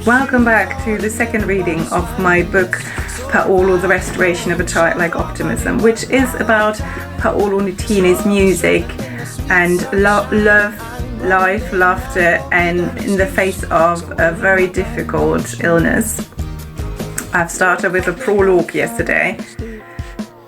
Welcome back to the second reading of my book PAOLO, The Restoration of a Childlike Optimism, which is about PAOLO Nutini'S music and love, life, laughter, and in the face of a very difficult illness. I've started with a prologue yesterday.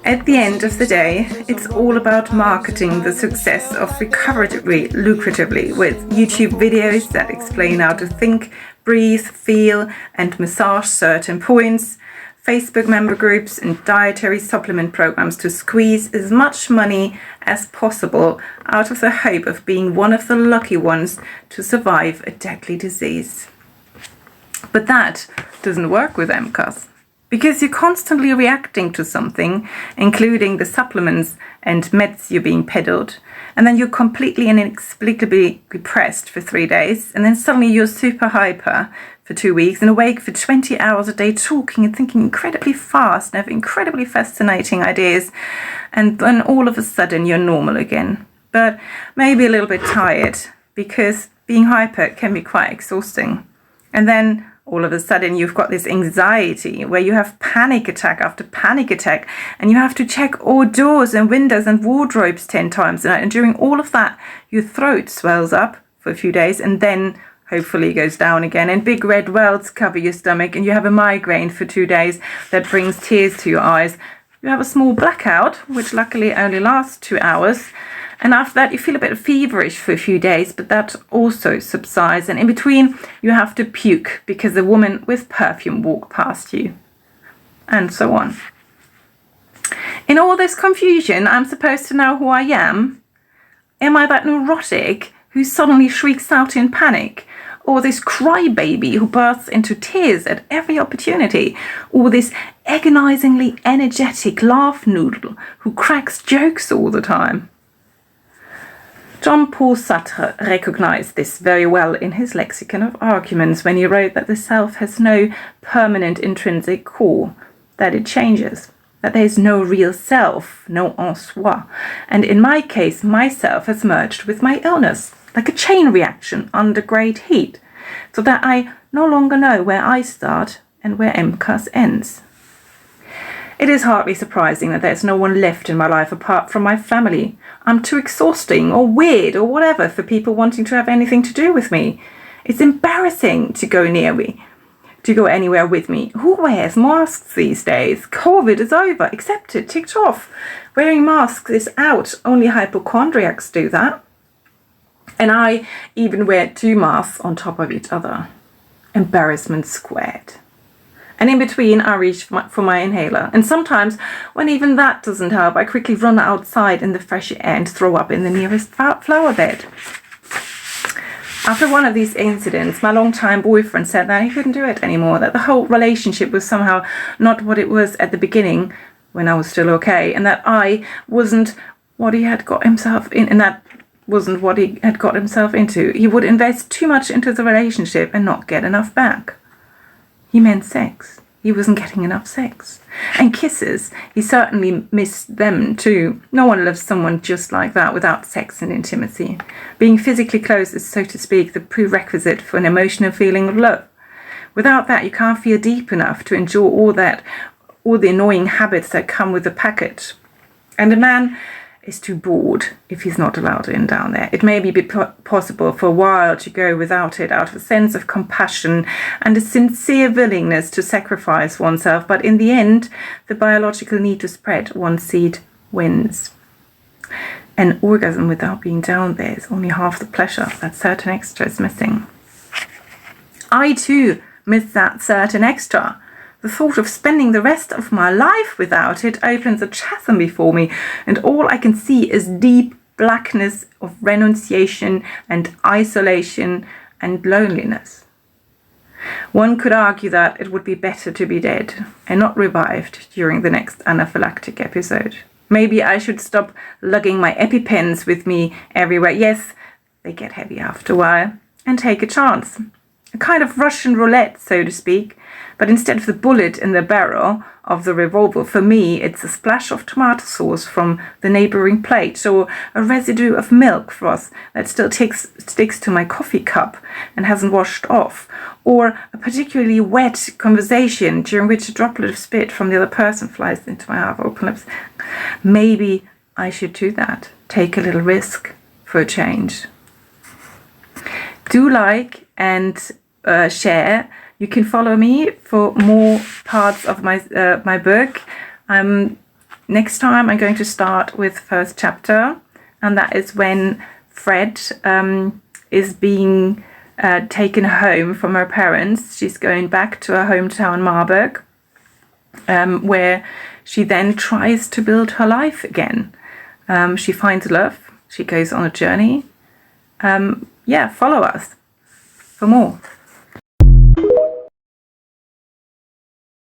At the end of the day, it's all about marketing the success of recovery lucratively with YouTube videos that explain how to think, breathe, feel, and massage certain points, Facebook member groups, and dietary supplement programs to squeeze as much money as possible out of the hope of being one of the lucky ones to survive a deadly disease. But that doesn't work with MCAS. Because you're constantly reacting to something, including the supplements and meds you're being peddled, and then you're completely and inexplicably depressed for 3 days, and then suddenly you're super hyper for 2 weeks and awake for 20 hours a day talking and thinking incredibly fast and have incredibly fascinating ideas, and then all of a sudden you're normal again. But maybe a little bit tired, because being hyper can be quite exhausting. And then all of a sudden you've got this anxiety where you have panic attack after panic attack, and you have to check all doors and windows and wardrobes 10 times a night. And during all of that, your throat swells up for a few days and then hopefully goes down again, and big red welts cover your stomach, and you have a migraine for 2 days that brings tears to your eyes. You have a small blackout, which luckily only lasts 2 hours. And after that, you feel a bit feverish for a few days, but that also subsides. And in between, you have to puke because a woman with perfume walked past you. And so on. In all this confusion, I'm supposed to know who I am? Am I that neurotic who suddenly shrieks out in panic? Or this crybaby who bursts into tears at every opportunity? Or this agonizingly energetic laugh noodle who cracks jokes all the time? Jean-Paul Sartre recognized this very well in his lexicon of arguments when he wrote that the self has no permanent intrinsic core, that it changes, that there is no real self, no en soi. And in my case, myself has merged with my illness, like a chain reaction under great heat, so that I no longer know where I start and where MCAS ends. It is hardly surprising that there's no one left in my life apart from my family. I'm too exhausting or weird or whatever for people wanting to have anything to do with me. It's embarrassing to go near me, to go anywhere with me. Who wears masks these days? COVID is over, accepted, ticked off. Wearing masks is out. Only hypochondriacs do that. And I even wear 2 masks on top of each other. Embarrassment squared. And in between, I reach for my inhaler. And sometimes, when even that doesn't help, I quickly run outside in the fresh air and throw up in the nearest flower bed. After one of these incidents, my longtime boyfriend said that he couldn't do it anymore, that the whole relationship was somehow not what it was at the beginning, when I was still okay, and that I wasn't what he had got himself in, and that wasn't what he had got himself into. He would invest too much into the relationship and not get enough back. He meant sex. He wasn't getting enough sex. And kisses, he certainly missed them too. No one loves someone just like that without sex and intimacy. Being physically close is, so to speak, the prerequisite for an emotional feeling of love. Without that, you can't feel deep enough to endure all the annoying habits that come with the package. And a man is too bored if he's not allowed in down there. It may be possible for a while to go without it out of a sense of compassion and a sincere willingness to sacrifice oneself, but in the end, the biological need to spread one's seed wins. An orgasm without being down there is only half the pleasure that certain extra is missing. I too miss that certain extra. The thought of spending the rest of my life without it opens a chasm before me, and all I can see is deep blackness of renunciation and isolation and loneliness. One could argue that it would be better to be dead and not revived during the next anaphylactic episode. Maybe I should stop lugging my EpiPens with me everywhere. Yes, they get heavy after a while, and take a chance. a kind of Russian roulette, so to speak, but instead of the bullet in the barrel of the revolver, for me it's a splash of tomato sauce from the neighboring plate, or a residue of milk froth that still sticks to my coffee cup and hasn't washed off, or a particularly wet conversation during which a droplet of spit from the other person flies into my half-open lips. Maybe I should do that. Take a little risk for a change. Do like and share. You can follow me for more parts of my book. Next time I'm going to start with the first chapter, and that is when Fred is being taken home from her parents. She's going back to her hometown Marburg, where she then tries to build her life again. She finds love. She goes on a journey. Follow us for more.